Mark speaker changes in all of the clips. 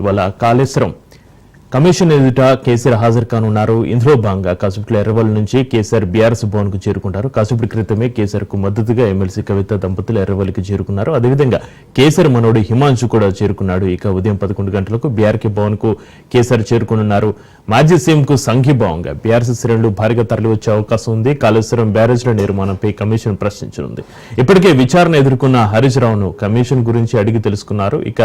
Speaker 1: ఇవాళ కాళేశ్వరం కమిషన్ ఎదుట కేసీఆర్ హాజరు కానున్నారు. ఇందులో భాగంగా కాసేపట్లో ఎర్రవల్లి నుంచి కేసీఆర్ బీఆర్ఎస్ భవన్ కు చేరుకుంటారు. కాసేపటి క్రితమే కేసీఆర్ కు మద్దతుగా ఎమ్మెల్సీ కవిత దంపతులు ఎర్రవల్లికి చేరుకున్నారు. అదేవిధంగా కేసీఆర్ మనోడు హిమాంశు కూడా చేరుకున్నాడు. ఇక ఉదయం 11 గంటలకు బీఆర్కే భవన్ కు కేసీఆర్ చేరుకున్నారు. మాజీ సీఎం కు సంఘీభావంగా బీఆర్ఎస్ శ్రేణులు భారీగా తరలివచ్చే అవకాశం ఉంది. కాళేశ్వరం బ్యారేజ్ల నిర్మాణంపై కమిషన్ ప్రశ్నించనుంది. ఇప్పటికే విచారణ ఎదుర్కొన్న హరీష్ రావును కమిషన్ గురించి అడిగి తెలుసుకున్నారు. ఇక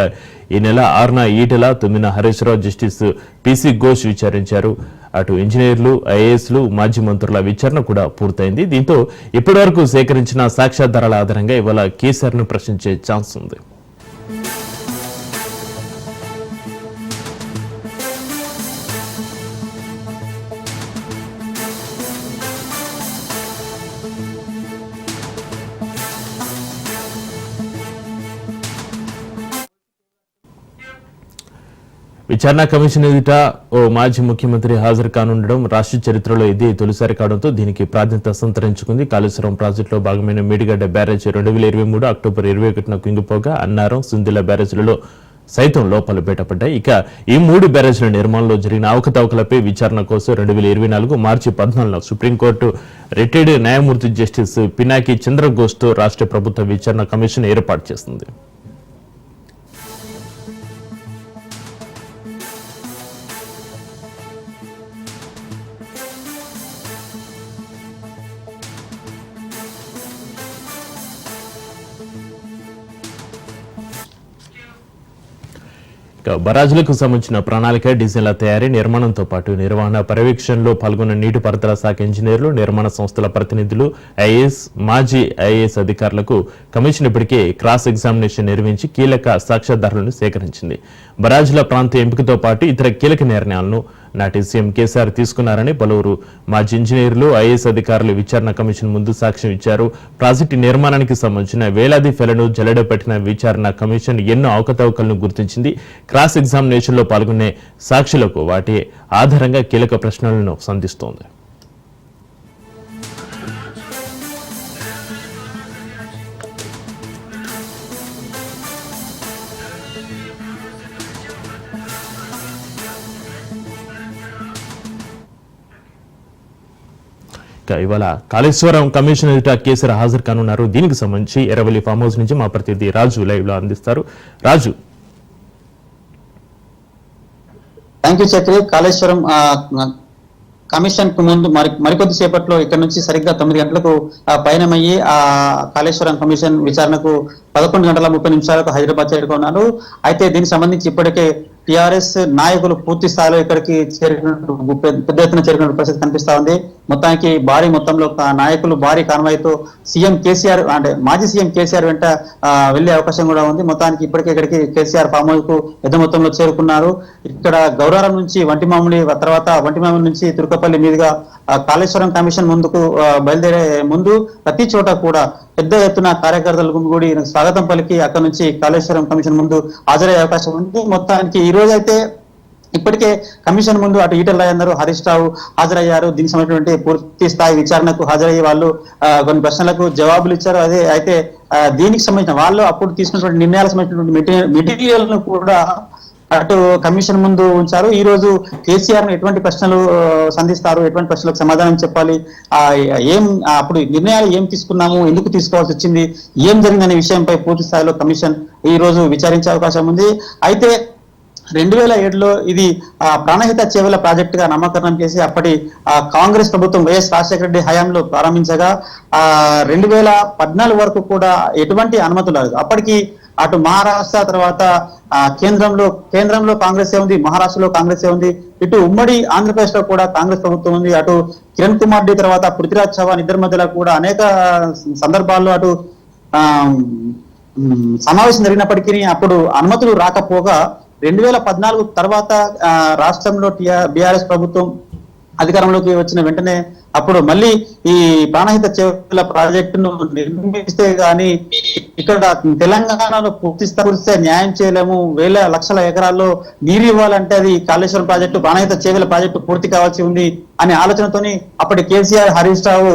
Speaker 1: ఈ నెల 6న ఈటెల, 9న హరీష్ రావు, జస్టిస్ పీసీ ఘోష్ విచారించారు. అటు ఇంజనీర్లు, ఐఏఎస్లు, మాజీ మంత్రుల విచారణ కూడా పూర్తయింది. దీంతో ఇప్పటివరకు సేకరించిన సాక్ష్యాధారాల ఆధారంగా ఇవాళ కేసీఆర్ ను ప్రశ్నించే ఛాన్స్ ఉంది. విచారణ కమిషన్ ఎదుట ఓ మాజీ ముఖ్యమంత్రి హాజరు కానుండడం రాష్ట్ర చరిత్రలో ఇది తొలిసారి కావడంతో దీనికి ప్రాధాన్యత సంతరించుకుంది. కాళేశ్వరం ప్రాజెక్టులో భాగమైన మేడిగడ్డ బ్యారేజ్ 2023 అక్టోబర్ 21న కుంగిపోగా అన్నారం, సుందిల బ్యారేజ్లలో సైతం లోపాలు బయటపడ్డాయి. ఇక ఈ 3 బ్యారేజ్ల నిర్మాణంలో జరిగిన అవకతవకలపై విచారణ కోసం 2024 మార్చి 14న సుప్రీంకోర్టు రిటైర్డ్ న్యాయమూర్తి జస్టిస్ పినాకి చంద్రఘోష్తో రాష్ట్ర ప్రభుత్వ విచారణ కమిషన్ ఏర్పాటు చేసింది. బరాజులకు సంబంధించిన ప్రణాళిక, డిజైన్ల తయారీ, నిర్మాణంతో పాటు నిర్వహణ, పర్యవేక్షణలో పాల్గొన్న నీటిపారుదల శాఖ ఇంజనీర్లు, నిర్మాణ సంస్థల ప్రతినిధులు, ఐఏఎస్, మాజీ ఐఏఎస్ అధికారులకు కమిషన్ ఇప్పటికే క్రాస్ ఎగ్జామినేషన్ నిర్వహించి కీలక సాక్ష్యాధారాలను సేకరించింది. బరాజుల ప్రాంత ఎంపికతో పాటు ఇతర కీలక నిర్ణయాలను నాటి సీఎం కేసీఆర్ తీసుకున్నారని పలువురు మాజీ ఇంజనీర్లు, ఐఏఎస్ అధికారులు విచారణ కమిషన్ ముందు సాక్ష్యం ఇచ్చారు. ప్రాజెక్టు నిర్మాణానికి సంబంధించిన వేలాది ఫెలను జల్లెడపెట్టిన విచారణ కమిషన్ ఎన్నో అవకతవకలను గుర్తించింది. క్రాస్ ఎగ్జామినేషన్ లో పాల్గొనే సాక్షులకు వాటి ఆధారంగా కీలక ప్రశ్నలను సంధిస్తోంది. ఇవాళ కాళేశ్వరం కమిషన్ ఎదుట కేసీఆర్ హాజరు కానున్నారు. దీనికి సంబంధించి ఎర్రవల్లి ఫామ్ హౌస్ నుంచి మా ప్రతినిధి రాజు లైవ్ లో అందిస్తారు. Raju.
Speaker 2: Thank you Chakri. Kaleshwaram commission కు ముందు మరికొద్ది సేపట్లో ఇక్కడ నుంచి సరిగ్గా 9 గంటలకు పయనమయ్యి ఆ కాళేశ్వరం కమిషన్ విచారణకు 11 గంటల 30 నిమిషాలకు హైదరాబాద్ చేరుకున్నారు. అయితే దీనికి సంబంధించి ఇప్పటికే టిఆర్ఎస్ నాయకులు పూర్తి స్థాయిలో ఇక్కడికి పెద్ద ఎత్తున చేరిన పరిస్థితి కనిపిస్తా ఉంది. మొత్తానికి భారీ మొత్తంలో నాయకులు భారీ కాన్వాయ్తో సీఎం కేసీఆర్ అంటే మాజీ సీఎం కేసీఆర్ వెంట వెళ్లే అవకాశం కూడా ఉంది. మొత్తానికి ఇప్పటికే ఇక్కడికి కేసీఆర్ ఫామ్ హౌస్ కు పెద్ద మొత్తంలో చేరుకున్నారు. ఇక్కడ గౌరారం నుంచి వంటిమామిడి, తర్వాత వంటిమామిడి నుంచి తుర్కపల్లి మీదుగా కాళేశ్వరం కమిషన్ ముందుకు బయలుదేరే ముందు ప్రతి చోట కూడా పెద్ద ఎత్తున కార్యకర్తలు గుమిగూడి స్వాగతం పలికి అక్కడ నుంచి కాళేశ్వరం కమిషన్ ముందు హాజరయ్యే అవకాశం ఉంది. మొత్తానికి ఈ రోజు అయితే ఇప్పటికే కమిషన్ ముందు అటు ఈటెల రాజేందర్, హరీష్ రావు హాజరయ్యారు. దీనికి సంబంధించినటువంటి పూర్తి స్థాయి విచారణకు హాజరయ్యే వాళ్ళు కొన్ని ప్రశ్నలకు జవాబులు ఇచ్చారు. అదే అయితే దీనికి సంబంధించిన వాళ్ళు అప్పుడు తీసుకున్నటువంటి నిర్ణయాలకు సంబంధించినటువంటి మెటీరియల్ ను కూడా అటు కమిషన్ ముందు ఉంచారు. ఈ రోజు కేసీఆర్ ఎటువంటి ప్రశ్నలు సంధిస్తారు, ఎటువంటి ప్రశ్నలకు సమాధానం చెప్పాలి, అప్పుడు నిర్ణయాలు ఏం తీసుకున్నాము, ఎందుకు తీసుకోవాల్సి వచ్చింది, ఏం జరిగిందనే విషయంపై పూర్తి స్థాయిలో కమిషన్ ఈ రోజు విచారించే అవకాశం ఉంది. అయితే 2007లో ఇది ప్రాణహిత చేవెళ్ల ప్రాజెక్టుగా నామకరణం చేసి అప్పటి కాంగ్రెస్ ప్రభుత్వం వైఎస్ రాజశేఖర రెడ్డి హయాంలో ప్రారంభించగా 2014 వరకు కూడా ఎటువంటి అనుమతులు లేదు. అప్పటికి అటు మహారాష్ట్ర తర్వాత కేంద్రంలో కాంగ్రెస్ ఉంది, మహారాష్ట్రలో కాంగ్రెస్ ఉంది, ఇటు ఉమ్మడి ఆంధ్రప్రదేశ్ లో కూడా కాంగ్రెస్ ప్రభుత్వం ఉంది. అటు కిరణ్ కుమార్ రెడ్డి తర్వాత పృథ్వీరాజ్ చౌహాన్ ఇద్దరి మధ్యలో కూడా అనేక సందర్భాల్లో అటు సమావేశం జరిగినప్పటికీ అప్పుడు అనుమతులు రాకపోగా 2014 తర్వాత రాష్ట్రంలో బీఆర్ఎస్ ప్రభుత్వం అధికారంలోకి వచ్చిన వెంటనే అప్పుడు మళ్ళీ ఈ ప్రాణహిత చేవెళ్ల ప్రాజెక్టును నిర్మిస్తే గాని ఇక్కడ తెలంగాణలో పూర్తిస్తే న్యాయం చేయలేము, వేల లక్షల ఎకరాల్లో నీరు ఇవ్వాలంటే అది కాళేశ్వరం ప్రాజెక్టు, ప్రాణహిత చేవెళ్ల ప్రాజెక్టు పూర్తి కావాల్సి ఉంది అనే ఆలోచనతోని అప్పటి కేసీఆర్, హరీష్ రావు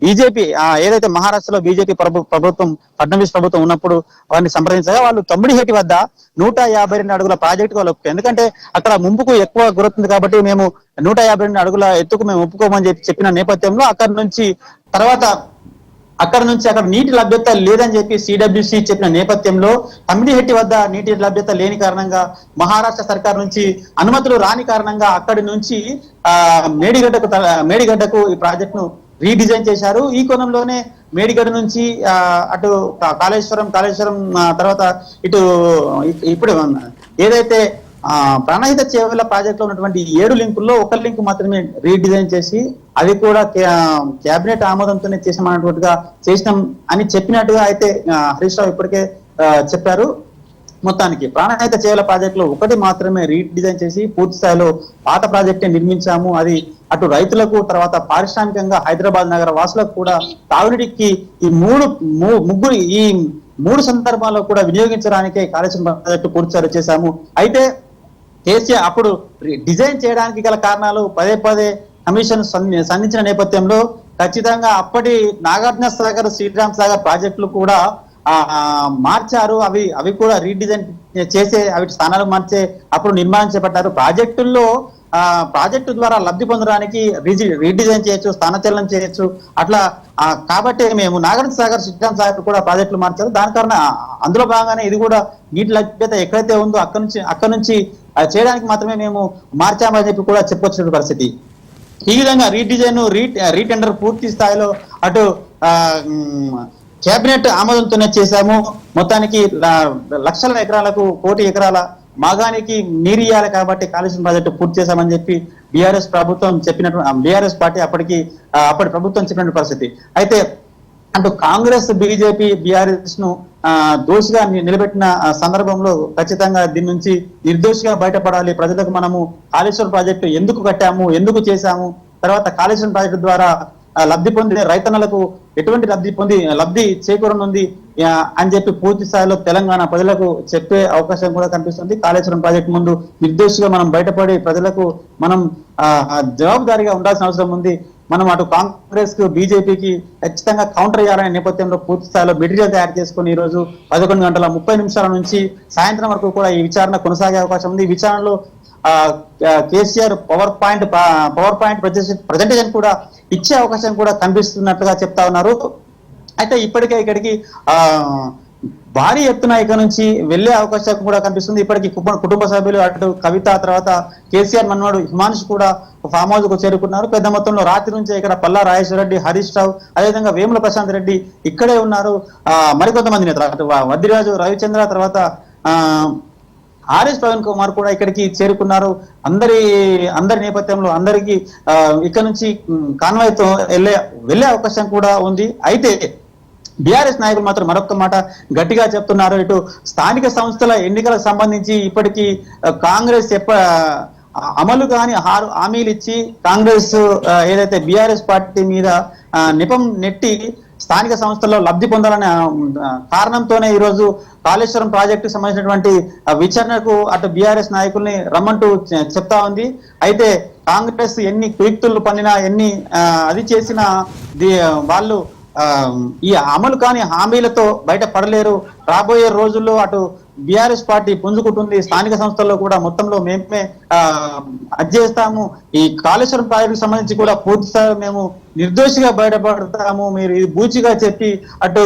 Speaker 2: బీజేపీ ఏదైతే మహారాష్ట్రలో బీజేపీ ప్రభుత్వం ఫడ్నవీస్ ప్రభుత్వం ఉన్నప్పుడు వారిని సంప్రదించగా వాళ్ళు తమ్మిడిహేటి వద్ద 152 అడుగుల ప్రాజెక్టు వాళ్ళు ఎందుకంటే అక్కడ ముంపుకు ఎక్కువ గురవుతుంది కాబట్టి మేము 152 అడుగుల ఎత్తుకు మేము ఒప్పుకోమని చెప్పిన నేపథ్యంలో అక్కడ నుంచి అక్కడ నీటి లభ్యత లేదని చెప్పి సిడబ్ల్యూసి చెప్పిన నేపథ్యంలో తమ్మిడిహెట్టి వద్ద నీటి లభ్యత లేని కారణంగా మహారాష్ట్ర సర్కార్ నుంచి అనుమతులు రాని కారణంగా అక్కడి నుంచి మేడిగడ్డకు ఈ ప్రాజెక్ట్ ను రీడిజైన్ చేశారు. ఈ కోణంలోనే మేడిగడ్డ నుంచి అటు కాళేశ్వరం తర్వాత ఇటు ఇప్పుడు ఏదైతే ప్రాణహిత చేవల ప్రాజెక్ట్ లో ఉన్నటువంటి 7 లింకుల్లో ఒక లింక్ మాత్రమే రీడిజైన్ చేసి అది కూడా కేబినెట్ ఆమోదంతోనే చేసామన్నట్టుగా చేసినాం అని చెప్పినట్టుగా అయితే హరీష్ రావు ఇప్పటికే చెప్పారు. మొత్తానికి ప్రాణహిత చేవల ప్రాజెక్ట్ లో ఒకటి మాత్రమే రీడిజైన్ చేసి పూర్తి స్థాయిలో పాత ప్రాజెక్టే నిర్మించాము. అది అటు రైతులకు తర్వాత పారిశ్రామికంగా హైదరాబాద్ నగర వాసులకు కూడా తాగునీటికి ఈ మూడు సందర్భాల్లో కూడా వినియోగించడానికే కాళేశ్వరం ప్రాజెక్టు పూర్తి చేశాము. అయితే కేసీఆర్ అప్పుడు డిజైన్ చేయడానికి గల కారణాలు పదే కమిషన్ సంధించిన నేపథ్యంలో ఖచ్చితంగా అప్పటి నాగార్జున సాగర్ శ్రీరామ్ సాగర్ ప్రాజెక్టులు కూడా మార్చారు. అవి కూడా రీడిజైన్ చేసే అవి స్థానాలు మార్చే అప్పుడు నిర్మాణం చేపట్టారు. ప్రాజెక్టు ద్వారా లబ్ధి పొందడానికి రీడిజైన్ చేయొచ్చు, స్థానచలనం చేయొచ్చు. అట్లా కాబట్టి మేము నాగార్జున సాగర్ శ్రీరామ్ సాగర్ కూడా ప్రాజెక్టులు మార్చారు. దాని కారణం అందులో భాగంగానే ఇది కూడా నీటి లభ్యత ఎక్కడైతే ఉందో అక్కడ నుంచి చేయడానికి మాత్రమే మేము మార్చామని చెప్పి కూడా చెప్పొచ్చిన పరిస్థితి. ఈ విధంగా రీడిజైన్ రీటెండర్ పూర్తి స్థాయిలో అటు కేబినెట్ ఆమోదంతోనే చేశాము. మొత్తానికి లక్షల ఎకరాలకు 1 కోటి ఎకరాల మాగానికి నీరు ఇయ్యాలి కాబట్టి కాళేశ్వరం ప్రాజెక్టు పూర్తి చేశామని చెప్పి బీఆర్ఎస్ పార్టీ అప్పటి ప్రభుత్వం చెప్పిన పరిస్థితి. అయితే అటు కాంగ్రెస్ బీజేపీ బీఆర్ఎస్ ను దోషిగా నిలబెట్టిన సందర్భంలో ఖచ్చితంగా దీని నుంచి నిర్దోషిగా బయటపడాలి. ప్రజలకు మనము కాళేశ్వరం ప్రాజెక్టు ఎందుకు కట్టాము, ఎందుకు చేశాము, తర్వాత కాళేశ్వరం ప్రాజెక్టు ద్వారా లబ్ధి పొందే రైతన్నలకు ఎటువంటి లబ్ధి చేకూరనుంది అని చెప్పి పూర్తి స్థాయిలో తెలంగాణ ప్రజలకు చెప్పే అవకాశం కూడా కనిపిస్తుంది. కాళేశ్వరం ప్రాజెక్టు ముందు నిర్దోషిగా మనం బయటపడి ప్రజలకు మనం జవాబుదారీగా ఉండాల్సిన అవసరం ఉంది. మనం అటు కాంగ్రెస్ కు బీజేపీకి ఖచ్చితంగా కౌంటర్ చేయాలనే నేపథ్యంలో పూర్తి స్థాయిలో మెటీరియల్ తయారు చేసుకుని ఈ రోజు 11:30 నుంచి సాయంత్రం వరకు కూడా ఈ విచారణ కొనసాగే అవకాశం ఉంది. ఈ విచారణలో కేసీఆర్ పవర్ పాయింట్ ప్రజెంటేషన్ కూడా ఇచ్చే అవకాశం కూడా కనిపిస్తున్నట్లుగా చెప్తా ఉన్నారు. అయితే ఇప్పటికే ఇక్కడికి భారీ ఎత్తున ఇక్కడ నుంచి వెళ్లే అవకాశం కూడా కనిపిస్తుంది. ఇప్పటికీ కుటుంబ సభ్యులు అటు కవిత తర్వాత కేసీఆర్ మన్వాడు హిమాంశు కూడా ఫామ్ హౌస్ కు చేరుకున్నారు. పెద్ద మొత్తంలో రాత్రి నుంచే ఇక్కడ పల్లా రాజేశ్వర రెడ్డి, హరీష్ రావు, అదేవిధంగా వేముల ప్రశాంత్ రెడ్డి ఇక్కడే ఉన్నారు. మరికొంతమంది నేతలు వద్దిరాజు రవిచంద్ర తర్వాత ఆర్ఎస్ ప్రవీణ్ కుమార్ కూడా ఇక్కడికి చేరుకున్నారు. అందరి నేపథ్యంలో అందరికి ఇక్కడ నుంచి కాన్వాయ్తో వెళ్లే అవకాశం కూడా ఉంది. అయితే బీఆర్ఎస్ నాయకులు మాత్రం మరొక మాట గట్టిగా చెప్తున్నారు. ఇటు స్థానిక సంస్థల ఎన్నికలకు సంబంధించి ఇప్పటికీ కాంగ్రెస్ అమలు కాని హామీలు ఇచ్చి కాంగ్రెస్ ఏదైతే బీఆర్ఎస్ పార్టీ మీద నిపం నెట్టి స్థానిక సంస్థల్లో లబ్ధి పొందాలనే కారణంతోనే ఈరోజు కాళేశ్వరం ప్రాజెక్టు సంబంధించినటువంటి విచారణకు అటు బీఆర్ఎస్ నాయకుల్ని రమ్మంటూ చెప్తా ఉంది. అయితే కాంగ్రెస్ ఎన్ని కుయుక్తులు పన్నినా ఎన్ని అది చేసినా వాళ్ళు ఈ అమలు కాని హామీలతో బయటపడలేరు. రాబోయే రోజుల్లో అటు బీఆర్ఎస్ పార్టీ పుంజుకుంటుంది. స్థానిక సంస్థల్లో కూడా మొత్తంలో మేమే అది చేస్తాము. ఈ కాళేశ్వరం ప్రాజెక్టుకు సంబంధించి కూడా పూర్తిస్థాయి మేము నిర్దోషిగా బయటపడతాము. మీరు ఇది బూచిగా చెప్పి అటు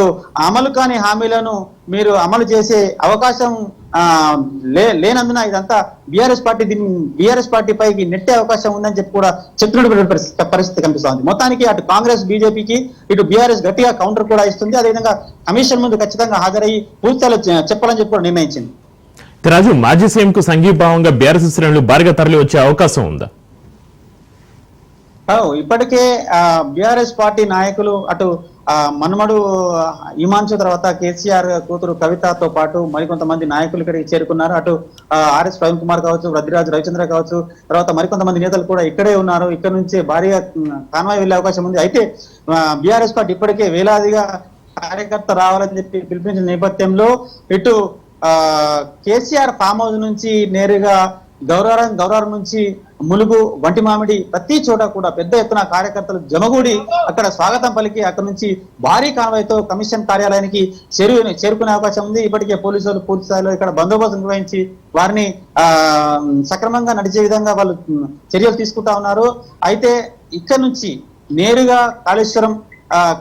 Speaker 2: అమలు కాని హామీలను మీరు అమలు చేసే అవకాశం లేనందున ఇదంతా బీఆర్ఎస్ పార్టీ పైకి నెట్టే అవకాశం ఉందని చెప్పి కూడా చెప్తున్నటువంటి పరిస్థితి కనిపిస్తోంది. మొత్తానికి అటు కాంగ్రెస్ బీజేపీకి ఇటు బీఆర్ఎస్ గట్టిగా కౌంటర్ కూడా ఇస్తుంది. అదేవిధంగా కమిషన్ ముందు ఖచ్చితంగా హాజరయ్యి పూర్తిస్థాయిలో చెప్పాలని చెప్పి కూడా నిర్ణయించింది.
Speaker 1: రాజు, మాజీ సీఎం కు సంఘీభావంగా బీఆర్ఎస్ శ్రేణులు భారీగా తరలి వచ్చే అవకాశం ఉందా?
Speaker 2: ఇప్పటికే బీఆర్ఎస్ పార్టీ నాయకులు అటు మన్మడు హిమాంశు తర్వాత కేసీఆర్ కూతురు కవితతో పాటు మరికొంతమంది నాయకులు ఇక్కడికి చేరుకున్నారు. అటు ఆర్ఎస్ ప్రవీణ్ కుమార్ కావచ్చు, వద్దిరాజు రవిచంద్ర కావచ్చు, తర్వాత మరికొంతమంది నేతలు కూడా ఇక్కడే ఉన్నారు. ఇక్కడ నుంచే భారీగా కాన్వాయ్ వెళ్లే అవకాశం ఉంది. అయితే బీఆర్ఎస్ పార్టీ ఇప్పటికే వేలాదిగా కార్యకర్త రావాలని చెప్పి పిలుపునిచ్చిన నేపథ్యంలో ఇటు కేసీఆర్ ఫామ్ హౌస్ నుంచి నేరుగా గౌరవరం నుంచి ములుగు వంటి మామిడి ప్రతి చోట కూడా పెద్ద ఎత్తున కార్యకర్తలు జమగూడి అక్కడ స్వాగతం పలికి అక్కడ నుంచి భారీ కాన్వాయ్తో కమిషన్ కార్యాలయానికి చేరుకునే అవకాశం ఉంది. ఇప్పటికే పోలీసులు పూర్తి స్థాయిలో ఇక్కడ బందోబస్తు నిర్వహించి వారిని సక్రమంగా నడిచే విధంగా వాళ్ళు చర్యలు తీసుకుంటా ఉన్నారు. అయితే ఇక్కడ నుంచి నేరుగా కాళేశ్వరం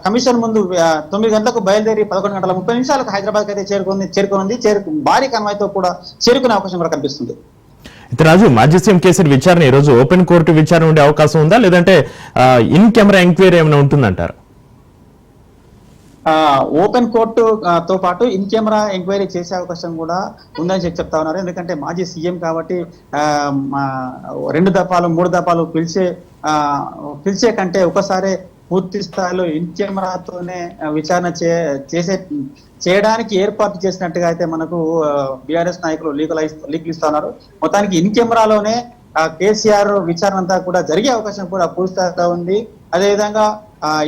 Speaker 2: కమిషన్ ముందు 9 గంటలకు బయలుదేరి 11 గంటల 30 నిమిషాలకు హైదరాబాద్ అయితే చేరుకుంది. భారీ కాన్వాయ్తో కూడా చేరుకునే అవకాశం కూడా కనిపిస్తుంది.
Speaker 1: అయితే రాజు, మాజీ సీఎం కేసీఆర్ విచారణ ఈ రోజు ఓపెన్ కోర్టు విచారణ ఉండే అవకాశం ఉందా, లేదంటే ఇన్ కెమెరా ఎంక్వైరీ ఏమైనా ఉంటుందంటారు?
Speaker 2: ఓపెన్ కోర్టు తో పాటు ఇన్ కెమెరా ఎంక్వైరీ చేసే అవకాశం కూడా ఉందని చెప్తా ఉన్నారు. ఎందుకంటే మాజీ సీఎం కాబట్టి 2 దఫాలు 3 దఫాలు పిలిచే కంటే ఒకసారి పూర్తి స్థాయిలో ఇన్ కెమెరాతోనే విచారణ చేయడానికి ఏర్పాటు చేసినట్టుగా అయితే మనకు బీఆర్ఎస్ నాయకులు లీకులు ఇస్తా ఉన్నారు. మొత్తానికి ఇన్ కెమెరాలోనే కేసీఆర్ విచారణ అంతా కూడా జరిగే అవకాశం కూడా పూర్తి స్థాయిలో ఉంది. అదేవిధంగా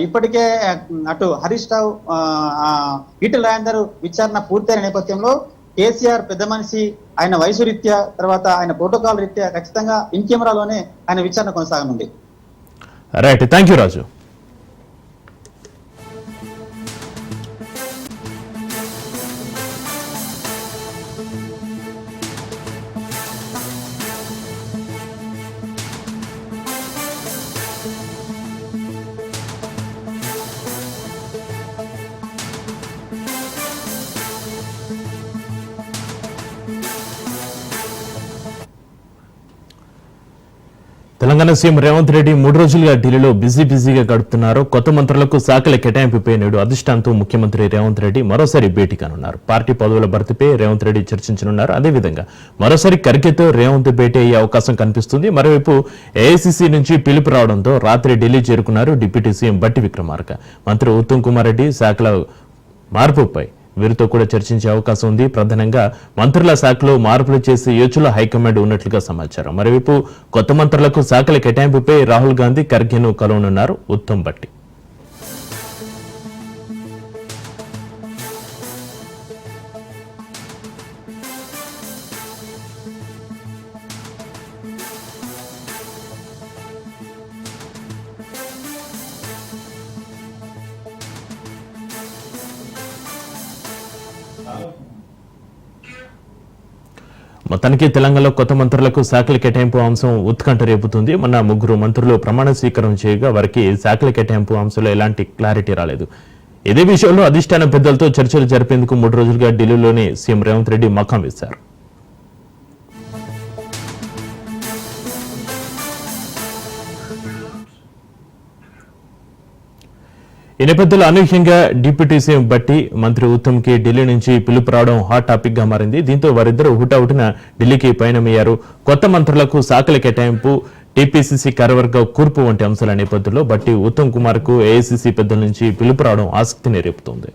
Speaker 2: ఇప్పటికే అటు హరీష్ రావు ఈటెల రాజేందర్ విచారణ పూర్తయిన నేపథ్యంలో కేసీఆర్ పెద్ద మనిషి, ఆయన వయసు రీత్యా తర్వాత ఆయన ప్రోటోకాల్ రీత్యా ఖచ్చితంగా ఇన్ కెమెరాలోనే ఆయన విచారణ కొనసాగనుంది.
Speaker 1: Right, thank you Raju. Telangana CM Revanth Reddy 3 రోజులుగా ఢిల్లీలో బిజీగా గడుపుతున్నారు. కొత్త మంత్రులకు శాఖల కేటాయింపుపై నేడు అధిష్టానంతో ముఖ్యమంత్రి రేవంత్ రెడ్డి మరోసారి భేటీ కానున్నారు. పార్టీ పదవుల భర్తీపై రేవంత్ రెడ్డి చర్చించనున్నారు. అదేవిధంగా మరోసారి ఖర్గేతో రేవంత్ భేటీ అయ్యే అవకాశం కనిపిస్తుంది. మరోవైపు ఏఐసీసీ నుంచి పిలుపు రావడంతో రాత్రి ఢిల్లీ చేరుకున్నారు డిప్యూటీ సీఎం బట్టి విక్రమార్క. మంత్రి ఉత్తమ్ కుమార్ రెడ్డి శాఖల మార్పుపై వీరితో కూడా చర్చించే అవకాశం ఉంది. ప్రధానంగా మంత్రుల శాఖలో మార్పులు చేసే యోచనలో హైకమాండ్ ఉన్నట్లుగా సమాచారం. మరోవైపు కొత్త మంత్రులకు శాఖల కేటాయింపుపై రాహుల్ గాంధీ ఖర్గేను కలవనున్నారు ఉత్తమ్ బట్టి. మొత్తానికి తెలంగాణలో కొత్త మంత్రులకు శాఖల కేటాయింపు అంశం ఉత్కంఠ రేపుతుంది. మొన్న 3 మంత్రులు ప్రమాణ స్వీకారం చేయగా వారికి శాఖల కేటాయింపు అంశంలో ఎలాంటి క్లారిటీ రాలేదు. ఇదే విషయంలో అధిష్టానం పెద్దలతో చర్చలు జరిపేందుకు 3 రోజులుగా ఢిల్లీలోని సీఎం రేవంత్ రెడ్డి మకాం వేశారు. ఈ నేపథ్యంలో అనూహ్యంగా డిప్యూటీ సీఎం బట్టి మంత్రి ఉత్తమ్ కి ఢిల్లీ నుంచి పిలుపు రావడం హాట్ టాపిక్ గా మారింది. దీంతో వారిద్దరూ హుటాహుటిన ఢిల్లీకి పయనమయ్యారు. కొత్త మంత్రులకు శాఖల కేటాయింపు, టీపీసీసీ కార్యవర్గ కూర్పు వంటి అంశాల నేపథ్యంలో బట్టి ఉత్తమ్ కుమార్ కు ఏఐసీసీ పెద్దల నుంచి పిలుపు రావడం ఆసక్తిని రేపుతోంది.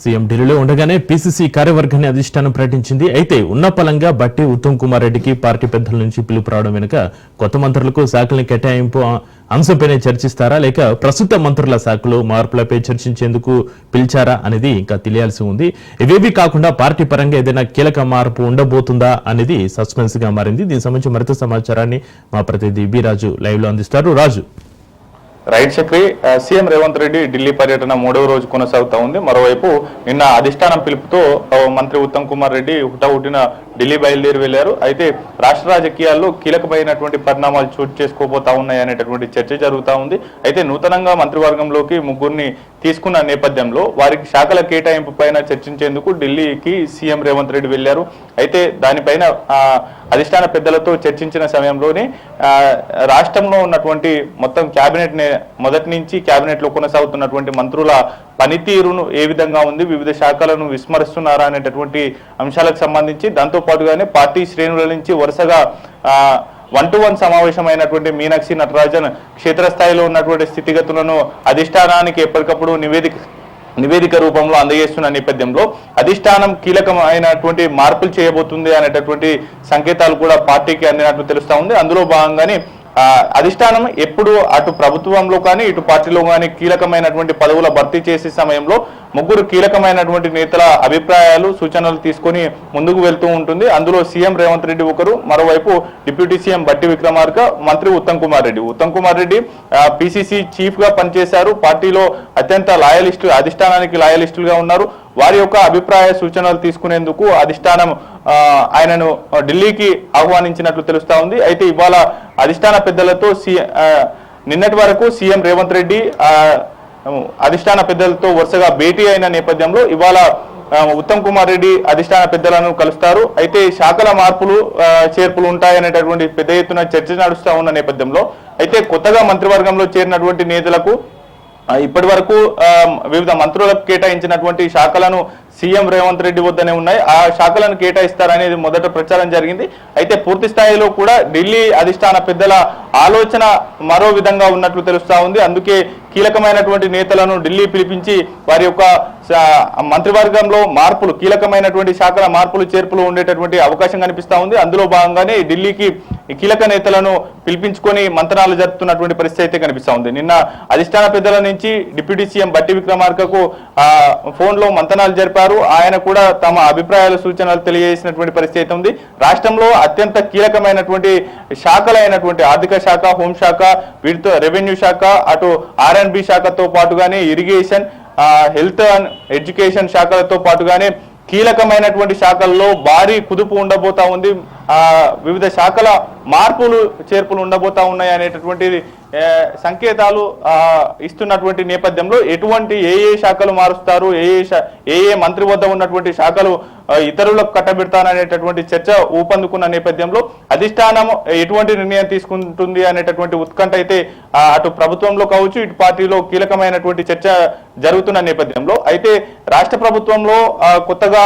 Speaker 1: సీఎం ఢిల్లీలో ఉండగానే పీసీసీ కార్యవర్గాన్ని అధిష్టానం ప్రకటించింది. అయితే ఉన్న పలంగా బట్టి ఉత్తమ్ కుమార్ రెడ్డికి పార్టీ పెద్దల నుంచి పిలుపు రావడం వెనుక కొత్త మంత్రులకు శాఖలను కేటాయింపు అంశంపైనే చర్చిస్తారా, లేక ప్రస్తుత మంత్రుల శాఖలో మార్పులపై చర్చించేందుకు పిలిచారా అనేది ఇంకా తెలియాల్సి ఉంది. ఇవేవి కాకుండా పార్టీ పరంగా ఏదైనా కీలక మార్పు ఉండబోతుందా అనేది సస్పెన్స్ గా మారింది. దీనికి సంబంధించి మరింత సమాచారాన్ని మా ప్రతినిధి బి రాజు లైవ్ లో అందిస్తారు. రాజు.
Speaker 3: రైట్ చక్రి, సీఎం రేవంత్ రెడ్డి ఢిల్లీ పర్యటన 3వ రోజు కొనసాగుతా ఉంది. మరోవైపు నిన్న అధిష్టానం పిలుపుతో మంత్రి ఉత్తమ్ కుమార్ రెడ్డి హుటాహుటిన ఢిల్లీ బయలుదేరి వెళ్లారు. అయితే రాష్ట్ర రాజకీయాల్లో కీలకమైనటువంటి పరిణామాలు చోటు చేసుకోబోతా ఉన్నాయి అనేటటువంటి చర్చ జరుగుతూ ఉంది. అయితే నూతనంగా మంత్రివర్గంలోకి 3 తీసుకున్న నేపథ్యంలో వారికి శాఖల కేటాయింపు పైన చర్చించేందుకు ఢిల్లీకి సీఎం రేవంత్ రెడ్డి వెళ్లారు. అయితే దానిపైన అధిష్టాన పెద్దలతో చర్చించిన సమయంలోనే రాష్ట్రంలో ఉన్నటువంటి మొత్తం క్యాబినెట్ మొదటి నుంచి క్యాబినెట్ లో కొనసాగుతున్నటువంటి మంత్రుల పనితీరును ఏ విధంగా ఉంది, వివిధ శాఖలను విస్మరిస్తున్నారా అనేటటువంటి అంశాలకు సంబంధించి, దాంతో పాటుగానే పార్టీ శ్రేణుల నుంచి వరుసగా 1-to-1 సమావేశమైనటువంటి మీనాక్షి నటరాజన్ క్షేత్రస్థాయిలో ఉన్నటువంటి స్థితిగతులను అధిష్టానానికి ఎప్పటికప్పుడు నివేదిక రూపంలో అందజేస్తున్న నేపథ్యంలో అధిష్టానం కీలకమైనటువంటి మార్పులు చేయబోతుంది అనేటటువంటి సంకేతాలు కూడా పార్టీకి అందినట్లు తెలుస్తా ఉంది. అందులో భాగంగానే అధిష్టానం ఎప్పుడు అటు ప్రభుత్వంలో కానీ ఇటు పార్టీలో కానీ కీలకమైనటువంటి పదవుల భర్తీ చేసే సమయంలో ముగ్గురు కీలకమైనటువంటి నేతల అభిప్రాయాలు సూచనలు తీసుకొని ముందుకు వెళ్తూ ఉంటుంది. అందులో సీఎం రేవంత్ రెడ్డి ఒకరు, మరోవైపు డిప్యూటీ సీఎం బట్టి విక్రమార్క, మంత్రి ఉత్తమ్ కుమార్ రెడ్డి. ఉత్తమ్ కుమార్ రెడ్డి పిసిసి చీఫ్ గా పనిచేశారు, పార్టీలో అత్యంత లాయలిస్టు, అధిష్టానానికి లాయలిస్టులుగా ఉన్నారు. వారి యొక్క అభిప్రాయ సూచనలు తీసుకునేందుకు అధిష్టానం ఆయనను ఢిల్లీకి ఆహ్వానించినట్లు తెలుస్తా ఉంది. అయితే ఇవాళ అధిష్టాన పెద్దలతో నిన్నటి వరకు సీఎం రేవంత్ రెడ్డి అధిష్టాన పెద్దలతో వరుసగా భేటీ అయిన నేపథ్యంలో ఇవాళ ఉత్తమ్ కుమార్ రెడ్డి అధిష్టాన పెద్దలను కలుస్తారు. అయితే శాఖల మార్పులు చేర్పులు ఉంటాయనేటటువంటి పెద్ద ఎత్తున చర్చ నడుస్తూ ఉన్న నేపథ్యంలో అయితే కొత్తగా మంత్రివర్గంలో చేరినటువంటి నేతలకు ఇప్పటి వరకు వివిధ మంత్రులకు కేటాయించినటువంటి శాఖలను సీఎం రేవంత్ రెడ్డి వద్దనే ఉన్నాయి. ఆ శాఖలను కేటాయిస్తారనేది మొదట ప్రచారం జరిగింది. అయితే పూర్తి స్థాయిలో కూడా ఢిల్లీ అధిష్టాన పెద్దల ఆలోచన మరో విధంగా ఉన్నట్లు తెలుస్తా ఉంది. అందుకే కీలకమైనటువంటి నేతలను ఢిల్లీ పిలిపించి వారి యొక్క మంత్రివర్గంలో మార్పులు, కీలకమైనటువంటి శాఖల మార్పులు చేర్పులు ఉండేటటువంటి అవకాశం కనిపిస్తా ఉంది. అందులో భాగంగానే ఢిల్లీకి కీలక నేతలను పిలిపించుకొని మంతనాలు జరుపుతున్నటువంటి పరిస్థితి అయితే కనిపిస్తా ఉంది. నిన్న అధిష్టాన పెద్దల నుంచి డిప్యూటీ సీఎం బట్టి విక్రమార్కకు ఫోన్లో మంతనాలు జరిపారు. ఆయన కూడా తమ అభిప్రాయాలు సూచనలు తెలియజేసినటువంటి పరిస్థితి అయితే ఉంది. రాష్ట్రంలో అత్యంత కీలకమైనటువంటి శాఖలైనటువంటి ఆర్థిక శాఖ, హోంశాఖ, వీటితో రెవెన్యూ శాఖ, అటు R&B శాఖతో పాటుగానే ఇరిగేషన్, హెల్త్ అండ్ ఎడ్యుకేషన్ శాఖలతో పాటుగానే కీలకమైనటువంటి శాఖల్లో భారీ కుదుపు ఉండబోతా ఉంది. వివిధ శాఖల మార్పులు చేర్పులు ఉండబోతా ఉన్నాయి అనేటటువంటి సంకేతాలు ఇస్తున్నటువంటి నేపథ్యంలో ఎటువంటి ఏ శాఖలు మారుస్తారు, ఏ మంత్రి వద్ద ఉన్నటువంటి శాఖలు ఇతరులకు కట్టబెడతాననేటటువంటి చర్చ ఊపందుకున్న నేపథ్యంలో అధిష్టానం ఎటువంటి నిర్ణయం తీసుకుంటుంది అనేటటువంటి ఉత్కంఠ అయితే అటు ప్రభుత్వంలో కావచ్చు ఇటు పార్టీలో కీలకమైనటువంటి చర్చ జరుగుతున్న నేపథ్యంలో అయితే రాష్ట్ర ప్రభుత్వంలో కొత్తగా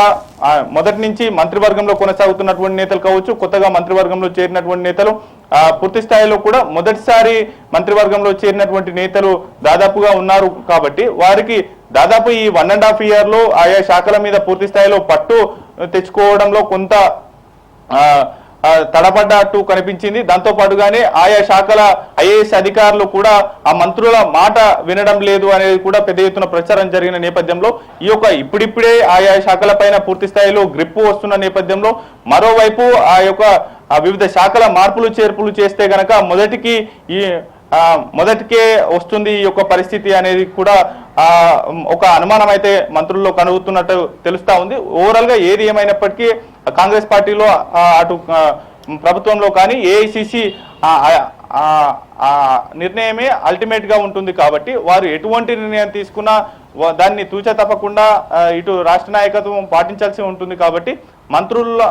Speaker 3: మొదటి నుంచి మంత్రివర్గంలో కొనసాగుతున్నటువంటి నేతలు కావచ్చు, కొత్తగా మంత్రివర్గంలో చేరినటువంటి నేతలు పూర్తి స్థాయిలో కూడా మొదటిసారి మంత్రివర్గంలో చేరినటువంటి నేతలు దాదాపుగా ఉన్నారు. కాబట్టి వారికి దాదాపు ఈ 1.5 year లో ఆయా శాఖల మీద పూర్తి స్థాయిలో పట్టు తెచ్చుకోవడంలో కొంత తడపడ్డట్టు కనిపించింది. దాంతో పాటుగానే ఆయా శాఖల IAS అధికారులు కూడా ఆ మంత్రుల మాట వినడం లేదు అనేది కూడా పెద్ద ఎత్తున ప్రచారం జరిగిన నేపథ్యంలో ఈ యొక్క ఇప్పుడిప్పుడే ఆయా శాఖల పైన పూర్తి స్థాయిలో గ్రిప్పు వస్తున్న నేపథ్యంలో మరోవైపు ఆ యొక్క వివిధ శాఖల మార్పులు చేర్పులు చేస్తే గనక మొదటికే వస్తుంది ఈ యొక్క పరిస్థితి అనేది కూడా ఒక అనుమానం అయితే మంత్రుల్లో కనుగుతున్నట్టు తెలుస్తా ఉంది. ఓవరాల్ గా ఏది ఏమైనప్పటికీ కాంగ్రెస్ పార్టీలో అటు ప్రభుత్వంలో కానీ AICC నిర్ణయమే అల్టిమేట్ గా ఉంటుంది. కాబట్టి వారు ఎటువంటి నిర్ణయం తీసుకున్నా దాన్ని తూచ తప్పకుండా ఇటు రాష్ట్ర నాయకత్వం పాటించాల్సి ఉంటుంది. కాబట్టి మంత్రుల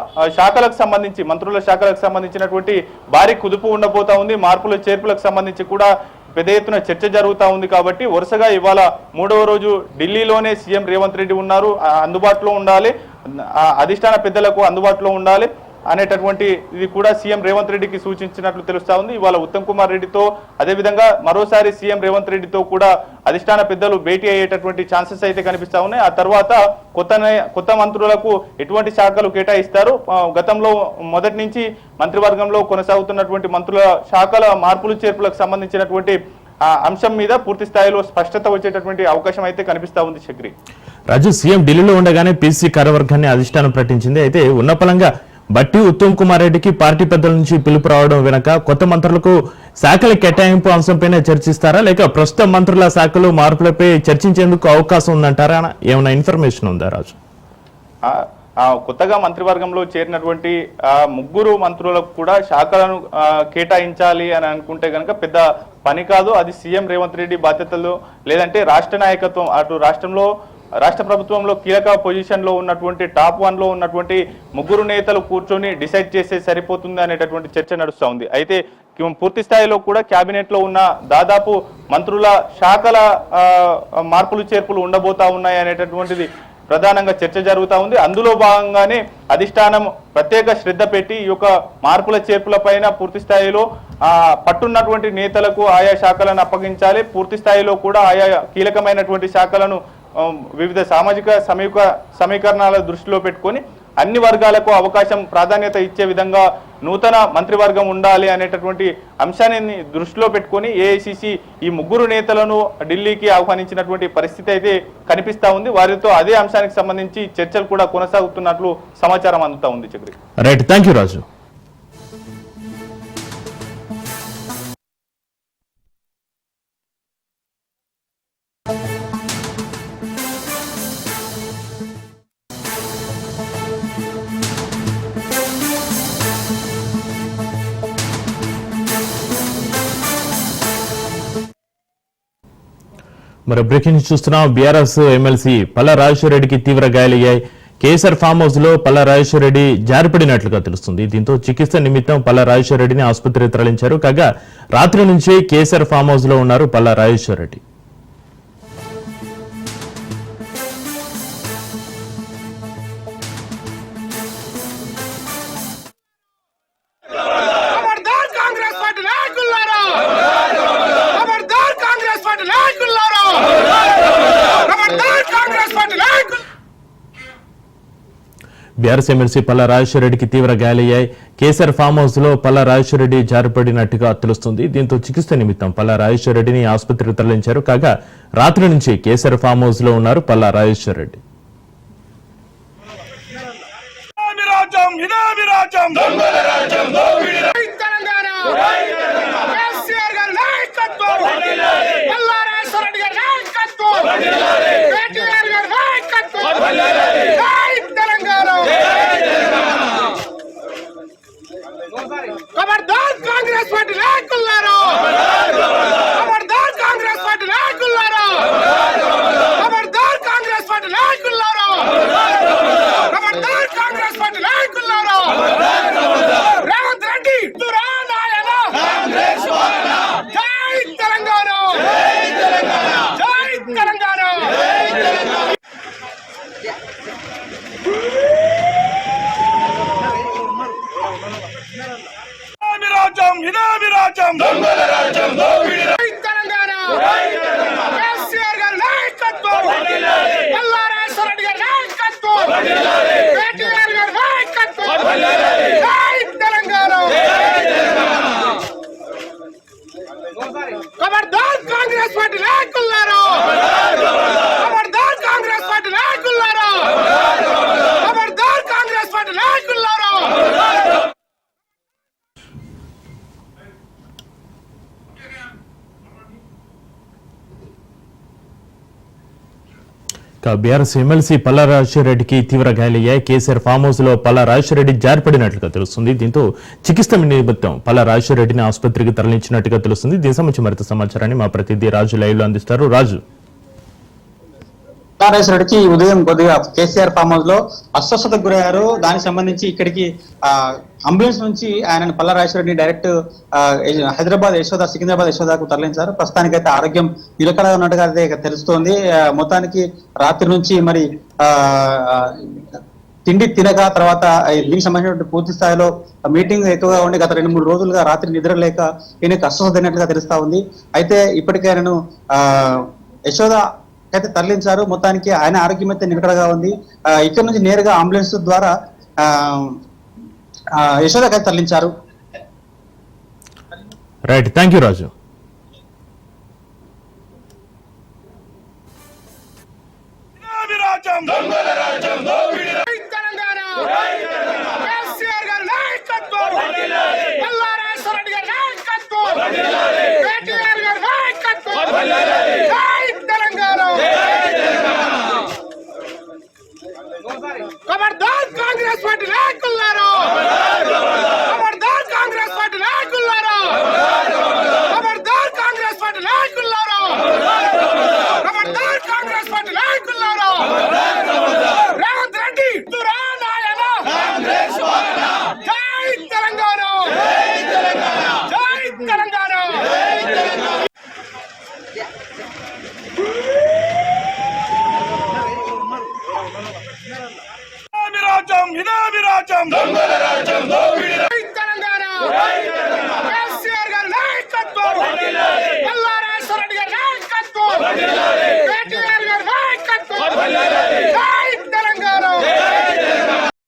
Speaker 3: శాఖలకు సంబంధించినటువంటి భారీ కుదుపు ఉండబోతా ఉంది. మార్పుల చేర్పులకు సంబంధించి కూడా పెద్ద ఎత్తున చర్చ జరుగుతూ ఉంది. కాబట్టి వరుసగా ఇవాళ 3వ రోజు ఢిల్లీలోనే సీఎం రేవంత్ రెడ్డి ఉన్నారు, అందుబాటులో ఉండాలి, అధిష్టాన పెద్దలకు అందుబాటులో ఉండాలి అనేటటువంటి ఇది కూడా సీఎం రేవంత్ రెడ్డికి సూచించినట్లు తెలుస్తా ఉంది. ఇవాళ ఉత్తమ్ కుమార్ రెడ్డితో అదేవిధంగా మరోసారి సీఎం రేవంత్ రెడ్డితో కూడా అధిష్టాన పెద్దలు భేటీ అయ్యేటటువంటి ఛాన్సెస్ అయితే కనిపిస్తా ఉన్నాయి. ఆ తర్వాత కొత్త మంత్రులకు ఎటువంటి శాఖలు కేటాయిస్తారు, గతంలో మొదటి నుంచి మంత్రివర్గంలో కొనసాగుతున్నటువంటి మంత్రుల శాఖల మార్పులు చేర్పులకు సంబంధించినటువంటి అంశం మీద పూర్తి స్థాయిలో స్పష్టత వచ్చేటటువంటి అవకాశం అయితే కనిపిస్తా ఉంది. చక్రి
Speaker 1: రాజు, సీఎం ఢిల్లీలో ఉండగానే PCC కార్యవర్గాన్ని అధిష్టానం ప్రకటించింది. అయితే ఉన్నపలంగా బట్టి ఉత్తమ్ కుమార్ రెడ్డికి పార్టీ పెద్దల నుంచి పిలుపు రావడం వెనక కొత్త మంత్రులకు శాఖల కేటాయింపు అంశంపైన చర్చిస్తారా, లేక ప్రస్తుత మంత్రుల శాఖలు మార్పులపై చర్చించేందుకు అవకాశం ఉందంటారా? ఏమైనా ఇన్ఫర్మేషన్ ఉందా రాజు?
Speaker 3: కొత్తగా మంత్రివర్గంలో చేరినటువంటి ముగ్గురు మంత్రులకు కూడా శాఖలను కేటాయించాలి అని అనుకుంటే కనుక పెద్ద పని కాదు. అది సీఎం రేవంత్ రెడ్డి బాధ్యతలు, లేదంటే రాష్ట్ర నాయకత్వం అటు రాష్ట్ర ప్రభుత్వంలో కీలక పొజిషన్ లో ఉన్నటువంటి టాప్ 1 లో ఉన్నటువంటి ముగ్గురు నేతలు కూర్చొని డిసైడ్ చేసే సరిపోతుంది అనేటటువంటి చర్చ నడుస్తూ ఉంది. అయితే పూర్తి స్థాయిలో కూడా కేబినెట్ లో ఉన్న దాదాపు మంత్రుల శాఖల మార్పులు చేర్పులు ఉండబోతా ఉన్నాయి అనేటటువంటిది ప్రధానంగా చర్చ జరుగుతూ ఉంది. అందులో భాగంగానే అధిష్టానం ప్రత్యేక శ్రద్ధ పెట్టి ఈ యొక్క మార్పుల చేర్పుల పైన పూర్తి స్థాయిలో పట్టున్నటువంటి నేతలకు ఆయా శాఖలను అప్పగించాలి, పూర్తి స్థాయిలో కూడా ఆయా కీలకమైనటువంటి శాఖలను వివిధ సామాజిక సమీకరణాల దృష్టిలో పెట్టుకొని అన్ని వర్గాలకు అవకాశం ప్రాధాన్యత ఇచ్చే విధంగా నూతన మంత్రివర్గం ఉండాలి అనేటటువంటి అంశాన్ని దృష్టిలో పెట్టుకొని ఏఐసిసి ఈ ముగ్గురు నేతలను ఢిల్లీకి ఆహ్వానించినటువంటి పరిస్థితి అయితే కనిపిస్తా ఉంది. వారితో అదే అంశానికి సంబంధించి చర్చలు కూడా కొనసాగుతున్నట్లు సమాచారం అందుతా ఉంది. చక్రి
Speaker 1: రైట్, థ్యాంక్ యూ రాజు. మరి బ్రేకింగ్ న్యూస్ చూస్తున్నాం. బీఆర్ఎస్ ఎమ్మెల్సీ పల్లా రాజేశ్వరరెడ్డికి తీవ్ర గాయాలయ్యాయి. కేసర్ ఫామ్ హౌస్ లో పల్లా రాజేశ్వరరెడ్డి జారిపడినట్లుగా తెలుస్తుంది. దీంతో చికిత్స నిమిత్తం పల్లా రాజేశ్వరరెడ్డిని ఆసుపత్రికి తరలించారు. కాగా రాత్రి నుంచి కేసర్ ఫామ్ హౌస్ లో ఉన్నారు పల్లా రాజేశ్వరరెడ్డి. బీఆర్ఎస్ ఎమ్మెల్సీ పల్లా రాజేశ్వరరెడ్డికి తీవ్ర గాయాలయ్యాయి. కేసర్ ఫామ్ హౌస్ లో పల్లా రాజేశ్వరరెడ్డి జారిపడినట్టుగా తెలుస్తుంది. దీంతో చికిత్స నిమిత్తం పల్లా రాజేశ్వరరెడ్డిని ఆసుపత్రికి తరలించారు. కాగా రాత్రి నుంచి కేసర్ ఫామ్ హౌస్ లో ఉన్నారు పల్లా రాజేశ్వరరెడ్డి.
Speaker 4: खबरदार कांग्रेस पार्टी नायकुलारा खबरदार कांग्रेस पार्टी नायकुलारा खबरदार कांग्रेस पार्टी नायकुलारा खबरदार कांग्रेस पार्टी नायकुलारा रेवंत रेड्डी दुरानायना कांग्रेस वाला जय तेलंगाना जय तेलंगाना जय तेलंगाना जय तेलंगाना విరాజం దొంగల రాజ్యం దోపిడి తెలంగాణ కేసీఆర్ గారి నాయకత్వం పల్లా రాజేశ్వరరెడ్డి గారి నాయకత్వం కేటీఆర్ గారి నాయకత్వం జై తెలంగాణ ఖబర్దార్ కాంగ్రెస్ పార్టీ నాయకులారా ఖబర్దార్ కాంగ్రెస్ పార్టీ నాయకులారా ఖబర్దార్ కాంగ్రెస్ పార్టీ నాయకులారా
Speaker 1: బీఆర్ఎస్ ఎమ్మెల్సీ పల్లా రాజేశ్వరరెడ్డికి తీవ్ర గాయాలయ్యాయి. కేసీఆర్ ఫామ్ హౌస్ లో పల్లా రాజేశ్వరరెడ్డి జారిపడినట్లుగా తెలుస్తుంది. దీంతో చికిత్స నిమిత్తం పల్లా రాజేశ్వరరెడ్డిని ఆసుపత్రికి తరలించినట్టుగా తెలుస్తుంది. దీనికి సంబంధించి మరింత సమాచారాన్ని మా ప్రతినిధి రాజు లైవ్ లో అందిస్తారు. రాజు,
Speaker 2: రెడ్డికి ఉదయం కొద్దిగా కేసీఆర్ ఫామ్ హౌస్ లో అస్వస్థతకు గురయ్యారు. దానికి సంబంధించి ఇక్కడికి అంబులెన్స్ నుంచి ఆయన పల్లా రాజేశ్వరరెడ్డిని డైరెక్ట్ హైదరాబాద్ సికింద్రాబాద్ యశోదాకు తరలించారు. ప్రస్తుతానికైతే ఆరోగ్యం నిలకడ ఉన్నట్టుగా అయితే తెలుస్తోంది. మొత్తానికి రాత్రి నుంచి మరి తిండి తినక తర్వాత దీనికి సంబంధించిన పూర్తి స్థాయిలో మీటింగ్ ఎక్కువగా ఉండి గత 2-3 రోజులుగా రాత్రి నిద్ర లేక ఈయనకు అస్వస్థత అయినట్లుగా తెలుస్తా ఉంది. అయితే ఇప్పటికే ఆయనను యశోద అయితే తరలించారు. మొత్తానికి ఆయన ఆరోగ్యం అయితే నిలకడగా ఉంది. ఇక్కడ నుంచి నేరుగా అంబులెన్స్ ద్వారా యశోదకైతే తరలించారు.
Speaker 1: Right, thank you Raju.
Speaker 4: Telangana KCR గారి నాయకత్వం పల్లా రాజేశ్వరరెడ్డి గారి నాయకత్వం కేటీఆర్ గారి నాయకత్వం జై తెలంగాణ ఖబర్దార్ కాంగ్రెస్ పార్టీ నాయకులారా ఖబర్దార్ కాంగ్రెస్ పార్టీ నాయకులారా ఖబర్దార్ కాంగ్రెస్ పార్టీ నాయకులారా ఖబర్దార్ కాంగ్రెస్ పార్టీ నాయకులారా రేవంత్ రెడ్డి దురానాయన కాంగ్రెస్ వాలా జై తెలంగాణ జై తెలంగాణ జై తెలంగాణ జై తెలంగాణ విరాజం దొంగల రాజ్యం దోపిడి తెలంగాణ కేసీఆర్ గారి నాయకత్వం పల్లా రాజేశ్వరరెడ్డి గారి నాయకత్వం కేటీఆర్ గారి నాయకత్వం నాయకత్వం జై